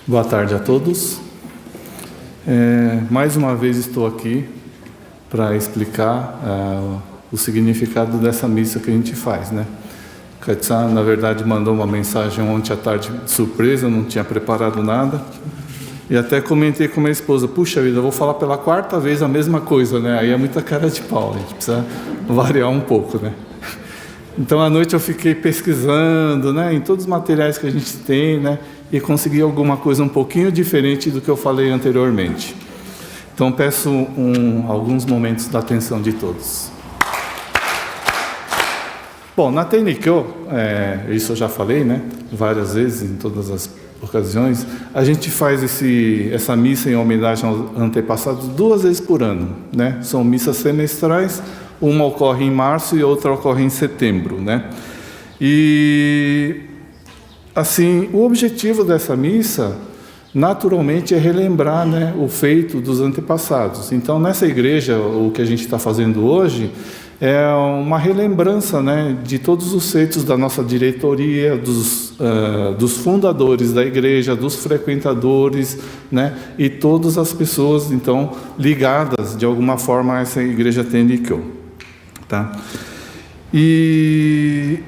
Boa tarde a todos. Mais uma vez estou aqui para explicar o significado dessa missa que a gente faz, né? Kaitsan, na verdade, mandou uma mensagem ontem à tarde de surpresa, não tinha preparado nada. E até comentei com minha esposa, puxa vida, eu vou falar pela quarta vez a mesma coisa, né? Aí é muita cara de pau, a gente precisa variar um pouco, né? Então, à noite eu fiquei pesquisando, né, em todos os materiais que a gente tem, né, e consegui alguma coisa um pouquinho diferente do que eu falei anteriormente. Então, peço alguns momentos da atenção de todos. Bom, na Tennikyō, isso eu já falei, né, várias vezes, em todas as ocasiões, a gente faz essa missa em homenagem aos antepassados 2 vezes por ano, né, são missas semestrais. Uma ocorre em março e outra ocorre em setembro, né? E, assim, o objetivo dessa missa, naturalmente, é relembrar, né, o feito dos antepassados. Então, nessa igreja, o que a gente está fazendo hoje é uma relembrança, né, de todos os feitos da nossa diretoria, dos fundadores da igreja, dos frequentadores, né, e todas as pessoas, então, ligadas, de alguma forma, a essa igreja Tennikyō. Tá? E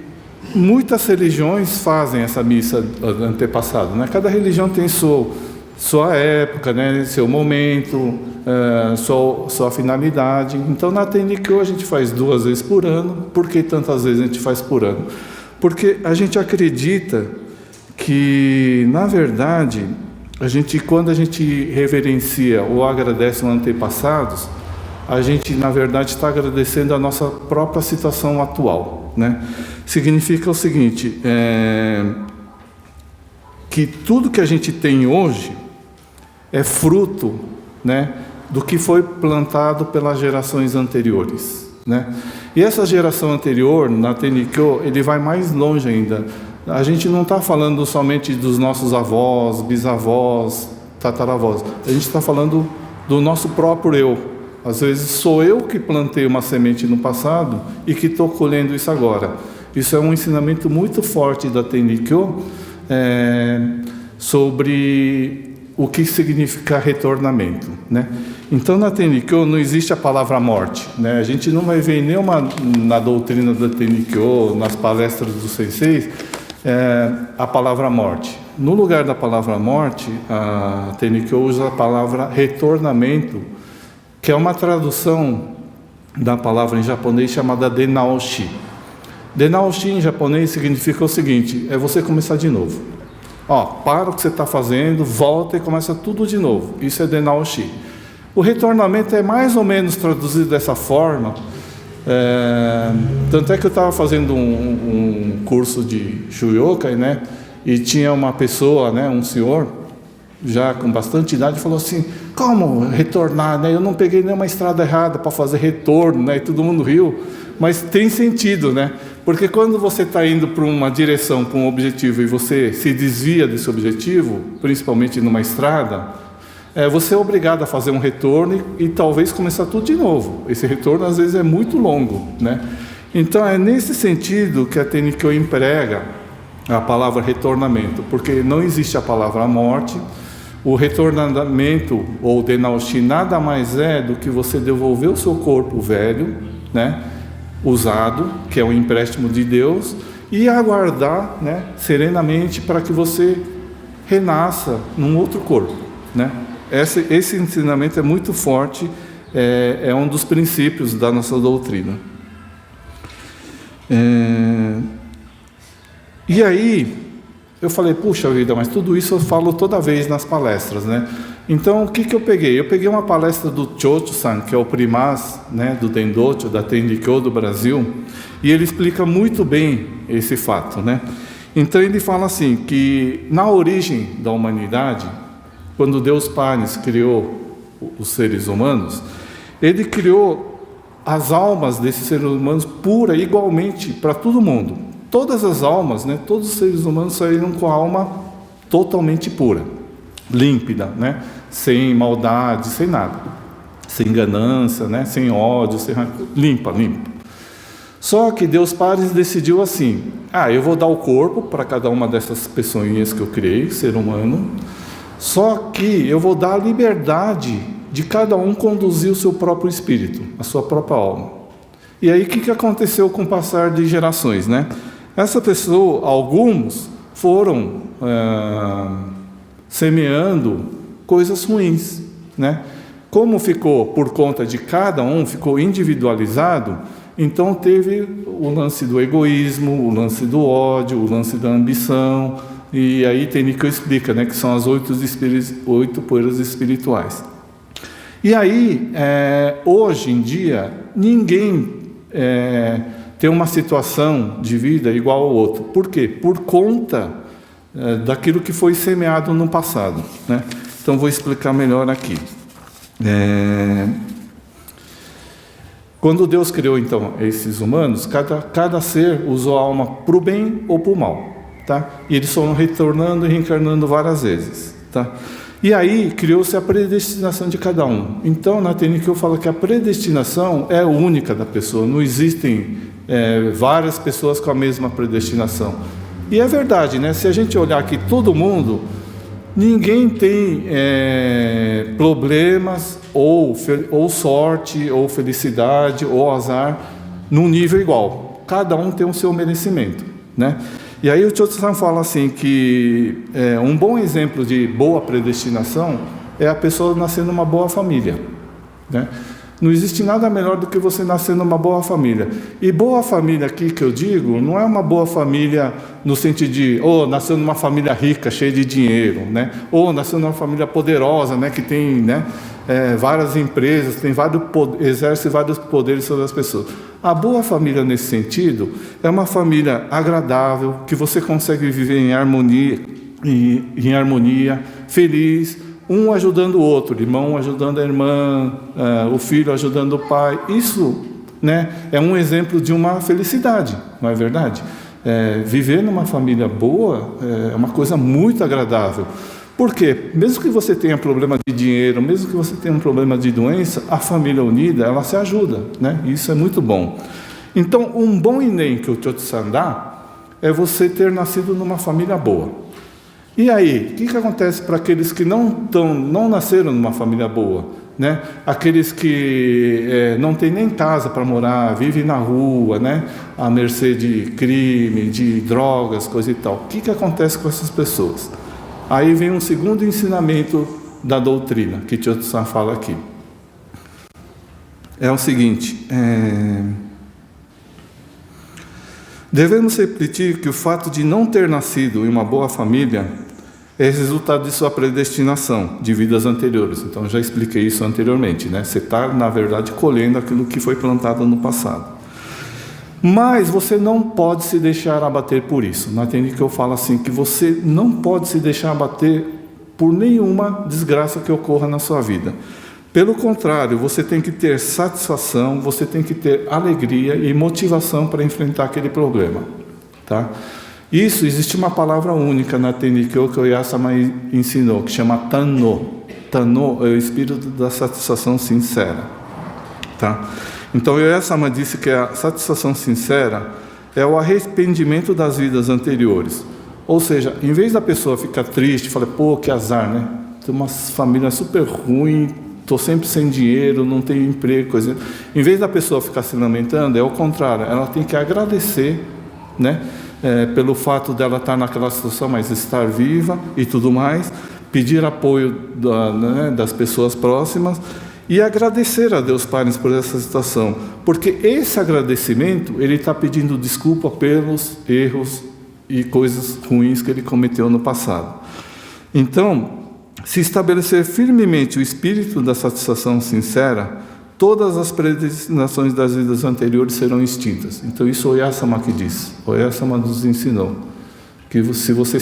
muitas religiões fazem essa missa antepassada, né? Cada religião tem sua época, né? Seu momento, sua finalidade. Então, na Tennikyō a gente faz 2 vezes por ano. Por que tantas vezes a gente faz por ano? Porque a gente acredita que, na verdade, quando a gente reverencia ou agradece os antepassados, a gente, na verdade, está agradecendo a nossa própria situação atual, né? Significa o seguinte, que tudo que a gente tem hoje é fruto, né, do que foi plantado pelas gerações anteriores, né? E essa geração anterior, na Tennikyō, ele vai mais longe ainda. A gente não está falando somente dos nossos avós, bisavós, tataravós. A gente está falando do nosso próprio eu. Às vezes sou eu que plantei uma semente no passado e que estou colhendo isso agora. Isso é um ensinamento muito forte da Tennikyō sobre o que significa retornamento, né? Então, na Tennikyō não existe a palavra morte, né? A gente não vai ver na doutrina da Tennikyō, nas palestras dos senseis, a palavra morte. No lugar da palavra morte, a Tennikyō usa a palavra retornamento, que é uma tradução da palavra em japonês chamada denaoshi. Denaoshi em japonês significa o seguinte, é você começar de novo. Para o que você está fazendo, volta e começa tudo de novo. Isso é denaoshi. O retornamento é mais ou menos traduzido dessa forma. Tanto é que eu estava fazendo um curso de Shuyokai, né? E tinha uma pessoa, né, um senhor, já com bastante idade, falou assim, como retornar, né? Eu não peguei nenhuma estrada errada para fazer retorno, né? E todo mundo riu, mas tem sentido, né? Porque quando você está indo para uma direção, para um objetivo, e você se desvia desse objetivo, principalmente numa estrada, você é obrigado a fazer um retorno e talvez começar tudo de novo. Esse retorno às vezes é muito longo, né? Então é nesse sentido que a Tennikyō emprega a palavra retornamento, porque não existe a palavra morte. O retornamento ou denaoshi nada mais é do que você devolver o seu corpo velho, né, usado, que é um empréstimo de Deus, e aguardar, né, serenamente para que você renasça num outro corpo, né? Esse ensinamento é muito forte, é um dos princípios da nossa doutrina. E aí eu falei, puxa vida, mas tudo isso eu falo toda vez nas palestras, né? Então, o que eu peguei? Eu peguei uma palestra do Chocho-san, que é o primaz, né, do Dendocho, da Tennikyō do Brasil, e ele explica muito bem esse fato, né? Então, ele fala assim, que na origem da humanidade, quando Deus Pai criou os seres humanos, Ele criou as almas desses seres humanos pura, igualmente, para todo mundo. Todas as almas, né, todos os seres humanos saíram com a alma totalmente pura, límpida, né, sem maldade, sem nada, sem ganância, né, sem ódio, limpa. Só que Deus Pai decidiu assim, eu vou dar o corpo para cada uma dessas pessoinhas que eu criei, ser humano, Só que eu vou dar a liberdade de cada um conduzir o seu próprio espírito, a sua própria alma. E aí o que aconteceu com o passar de gerações, né? Essa pessoa, alguns foram semeando coisas ruins, né? Como ficou por conta de cada um, ficou individualizado, então teve o lance do egoísmo, o lance do ódio, o lance da ambição, e aí tem Nico explica, né, que são as 8 poeiras espirituais. E aí, hoje em dia, ninguém tem uma situação de vida igual ao outro. Por quê? Por conta daquilo que foi semeado no passado, né? Então vou explicar melhor aqui. Quando Deus criou então esses humanos, cada ser usou a alma para o bem ou para o mal, tá? E eles foram retornando e reencarnando várias vezes, tá? E aí criou-se a predestinação de cada um. Então na técnica eu falo que a predestinação é única da pessoa, não existem várias pessoas com a mesma predestinação. E é verdade, né? Se a gente olhar aqui todo mundo, ninguém tem problemas ou sorte, ou felicidade, ou azar num nível igual. Cada um tem o seu merecimento, né? E aí o Tio-san fala assim que um bom exemplo de boa predestinação é a pessoa nascer numa boa família, né? Não existe nada melhor do que você nascer numa boa família. E boa família aqui que eu digo, não é uma boa família no sentido de, nasceu numa família rica, cheia de dinheiro, né? Ou nasceu numa família poderosa, né? Que tem, né? Várias empresas, exerce vários poderes sobre as pessoas. A boa família nesse sentido é uma família agradável, que você consegue viver em harmonia, feliz, um ajudando o outro, o irmão ajudando a irmã, o filho ajudando o pai. Isso, né, é um exemplo de uma felicidade, não é verdade? Viver numa família boa é uma coisa muito agradável. Por quê? Mesmo que você tenha problema de dinheiro, mesmo que você tenha um problema de doença, a família unida, ela se ajuda, né? Isso é muito bom. Então, um bom Inen que o Tio-san dá é você ter nascido numa família boa. E aí, o que acontece para aqueles que não nasceram numa família boa, né? Aqueles que não têm nem casa para morar, vivem na rua, né? À mercê de crime, de drogas, coisa e tal. O que acontece com essas pessoas? Aí vem um segundo ensinamento da doutrina, que Tio-san fala aqui. É o seguinte, devemos refletir que o fato de não ter nascido em uma boa família é resultado de sua predestinação, de vidas anteriores. Então, já expliquei isso anteriormente, né? Você está, na verdade, colhendo aquilo que foi plantado no passado. Mas você não pode se deixar abater por isso. Na técnica eu falo assim, que você não pode se deixar abater por nenhuma desgraça que ocorra na sua vida. Pelo contrário, você tem que ter satisfação, você tem que ter alegria e motivação para enfrentar aquele problema, tá? Isso, existe uma palavra única na técnica que o Oyasama ensinou, que chama Tanno. Tanno é o espírito da satisfação sincera, tá? Então, o Oyasama disse que a satisfação sincera é o arrependimento das vidas anteriores. Ou seja, em vez da pessoa ficar triste, falar, pô, que azar, né? Tem uma família super ruim, estou sempre sem dinheiro, não tenho emprego, coisa. Em vez da pessoa ficar se lamentando, é o contrário, ela tem que agradecer, né? Pelo fato dela estar naquela situação, mas estar viva e tudo mais, pedir apoio das pessoas próximas, e agradecer a Deus Pai por essa situação, porque esse agradecimento, ele está pedindo desculpa pelos erros e coisas ruins que ele cometeu no passado. Então, se estabelecer firmemente o espírito da satisfação sincera, todas as predestinações das vidas anteriores serão extintas. Então isso Oyasama que diz, Oyasama nos ensinou, que se você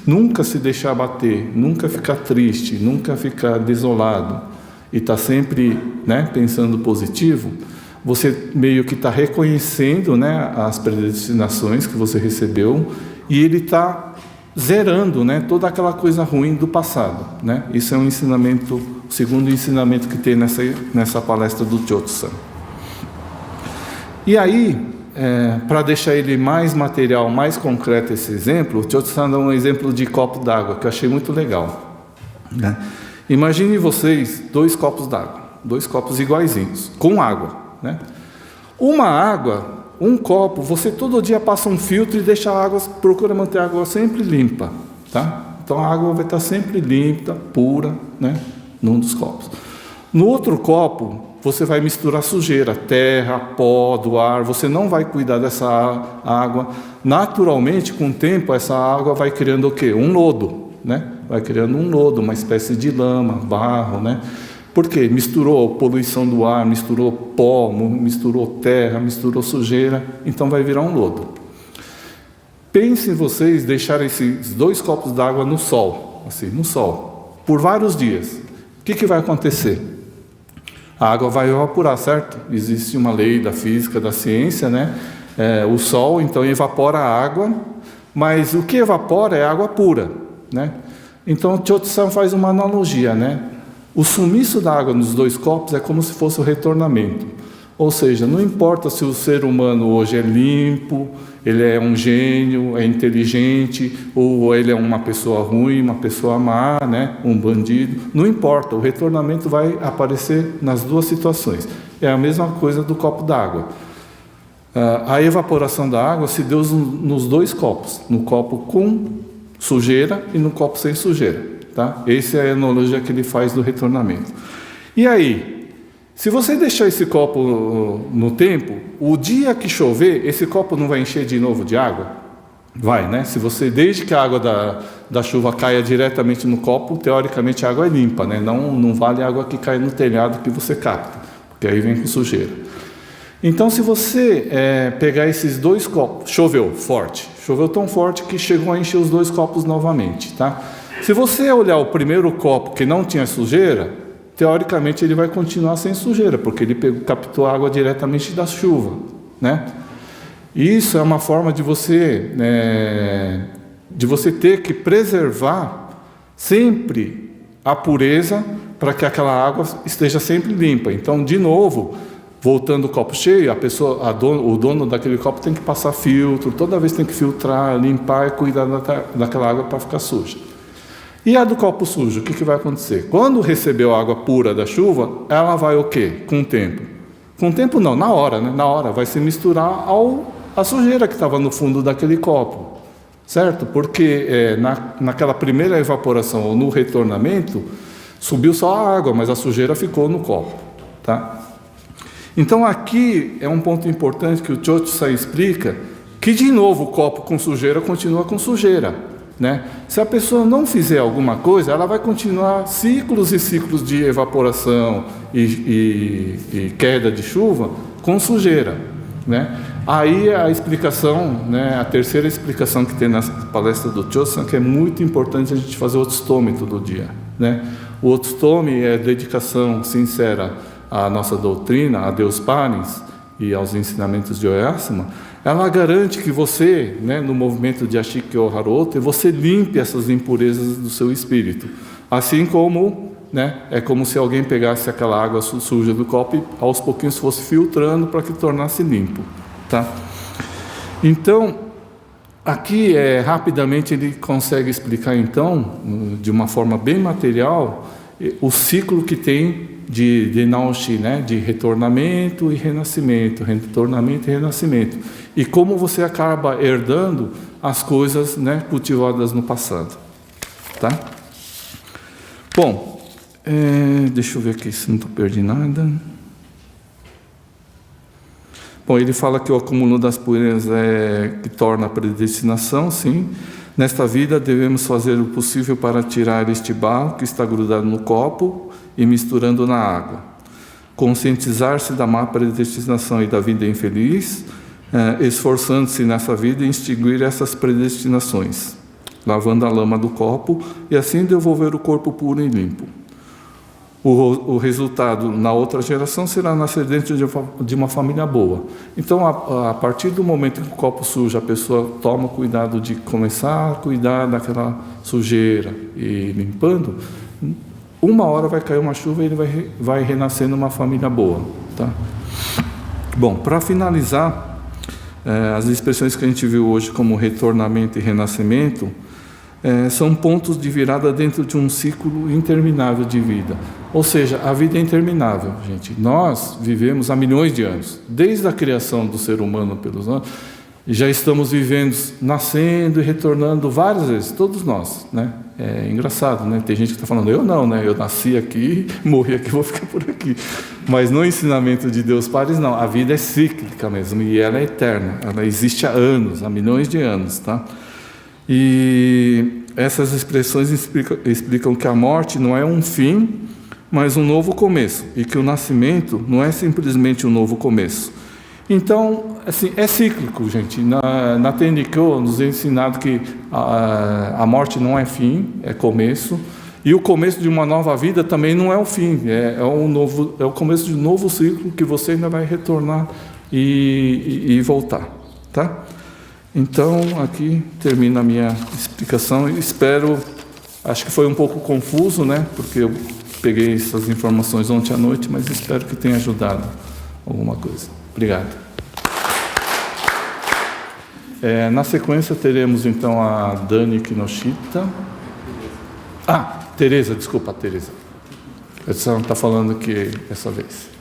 nunca se deixar abater, nunca ficar triste, nunca ficar desolado, e está sempre, né, pensando positivo, você meio que está reconhecendo, né, as predestinações que você recebeu, e ele está zerando, né, toda aquela coisa ruim do passado, né? Isso é um ensinamento, o segundo ensinamento que tem nessa palestra do Tio-san. E aí, para deixar ele mais material, mais concreto esse exemplo, o Tio-san dá um exemplo de copo d'água, que eu achei muito legal. né? Imagine vocês 2 copos d'água, 2 copos iguaizinhos, com água, né? Uma água, um copo, você todo dia passa um filtro e deixa a água, procura manter a água sempre limpa, tá? Então a água vai estar sempre limpa, pura, né? Num dos copos. No outro copo, você vai misturar sujeira, terra, pó do ar, você não vai cuidar dessa água. Naturalmente, com o tempo, essa água vai criando o quê? Um lodo, né? Vai criando um lodo, uma espécie de lama, barro, né? Por quê? Misturou poluição do ar, misturou pó, misturou terra, misturou sujeira, então vai virar um lodo. Pensem vocês deixarem esses 2 copos d'água no sol, assim, no sol, por vários dias. O que vai acontecer? A água vai evaporar, certo? Existe uma lei da física, da ciência, né? O sol, então, evapora a água, mas o que evapora é água pura, né? Então, o Cho-Tzu faz uma analogia, né? O sumiço da água nos 2 copos é como se fosse o retornamento. Ou seja, não importa se o ser humano hoje é limpo, ele é um gênio, é inteligente, ou ele é uma pessoa ruim, uma pessoa má, né? Um bandido. Não importa, o retornamento vai aparecer nas 2 situações. É a mesma coisa do copo d'água. A evaporação da água se deu nos 2 copos, no copo com sujeira e no copo sem sujeira, tá? Essa é a analogia que ele faz do retornamento. E aí, se você deixar esse copo no tempo, o dia que chover, esse copo não vai encher de novo de água? Vai, né? Se você, desde que a água da chuva caia diretamente no copo, teoricamente a água é limpa, né? Não vale a água que cai no telhado que você capta, porque aí vem com sujeira. Então, se você pegar esses 2 copos, choveu tão forte que chegou a encher os 2 copos novamente, tá? Se você olhar o primeiro copo que não tinha sujeira, teoricamente ele vai continuar sem sujeira, porque ele captou a água diretamente da chuva, né? Isso é uma forma de você ter que preservar sempre a pureza para que aquela água esteja sempre limpa. Então, de novo, voltando o copo cheio, o dono daquele copo tem que passar filtro, toda vez tem que filtrar, limpar e cuidar daquela água para ficar suja. E a do copo sujo, o que vai acontecer? Quando recebeu a água pura da chuva, ela vai o quê? Com o tempo. Com o tempo não, na hora, né? Na hora, vai se misturar à sujeira que estava no fundo daquele copo, certo? Porque naquela primeira evaporação ou no retornamento, subiu só a água, mas a sujeira ficou no copo, tá? Então aqui é um ponto importante que o Cho-Tzu explica, que de novo o copo com sujeira continua com sujeira, né? Se a pessoa não fizer alguma coisa, ela vai continuar ciclos e ciclos de evaporação e queda de chuva com sujeira, né? Aí a explicação, né, a terceira explicação que tem na palestra do Cho-Tzu, que é muito importante a gente fazer o Otsutomi todo dia, né? O Otsutomi é dedicação sincera à nossa doutrina, a Deus Parens e aos ensinamentos de Oyasama. Ela garante que você, né, no movimento de Ashikyo Harote, você limpe essas impurezas do seu espírito. Assim como, né, é como se alguém pegasse aquela água suja do copo e aos pouquinhos fosse filtrando para que tornasse limpo, tá? Então, aqui rapidamente ele consegue explicar então, de uma forma bem material, o ciclo que tem de Naoshi, né, de retornamento e renascimento, e como você acaba herdando as coisas, né, cultivadas no passado, tá? Bom, deixa eu ver aqui se não estou perdendo nada. Bom, ele fala que o acúmulo das purezas que torna a predestinação, sim. Nesta vida devemos fazer o possível para tirar este barro que está grudado no copo e misturando na água. Conscientizar-se da má predestinação e da vida infeliz, esforçando-se nessa vida em extinguir essas predestinações, lavando a lama do copo e assim devolver o corpo puro e limpo. O resultado na outra geração será nascer dentro de uma família boa. Então, a partir do momento que o copo suja, a pessoa toma cuidado de começar a cuidar daquela sujeira e limpando, uma hora vai cair uma chuva e ele vai renascer numa família boa, tá? Bom, para finalizar, as expressões que a gente viu hoje como retornamento e renascimento, são pontos de virada dentro de um ciclo interminável de vida. Ou seja, a vida é interminável, gente. Nós vivemos há milhões de anos. Desde a criação do ser humano pelos anos, já estamos vivendo, nascendo e retornando várias vezes, todos nós, né? É engraçado, né? Tem gente que está falando, eu não, né? Eu nasci aqui, morri aqui, vou ficar por aqui. Mas no ensinamento de Deus Pares, não. A vida é cíclica mesmo, e ela é eterna. Ela existe há anos, há milhões de anos, tá? E essas expressões explicam que a morte não é um fim, mas um novo começo, e que o nascimento não é simplesmente um novo começo. Então, assim, é cíclico, gente. Na TNQ nos é ensinado que a morte não é fim, é começo, e o começo de uma nova vida também não é o fim, é o começo de um novo ciclo que você ainda vai retornar e voltar, tá? Então, aqui termina a minha explicação. Acho que foi um pouco confuso, né? Porque eu peguei essas informações ontem à noite, mas espero que tenha ajudado alguma coisa. Obrigado. Na sequência teremos então a Dani Kinoshita. Tereza, desculpa, Tereza. A senhora está falando que essa vez.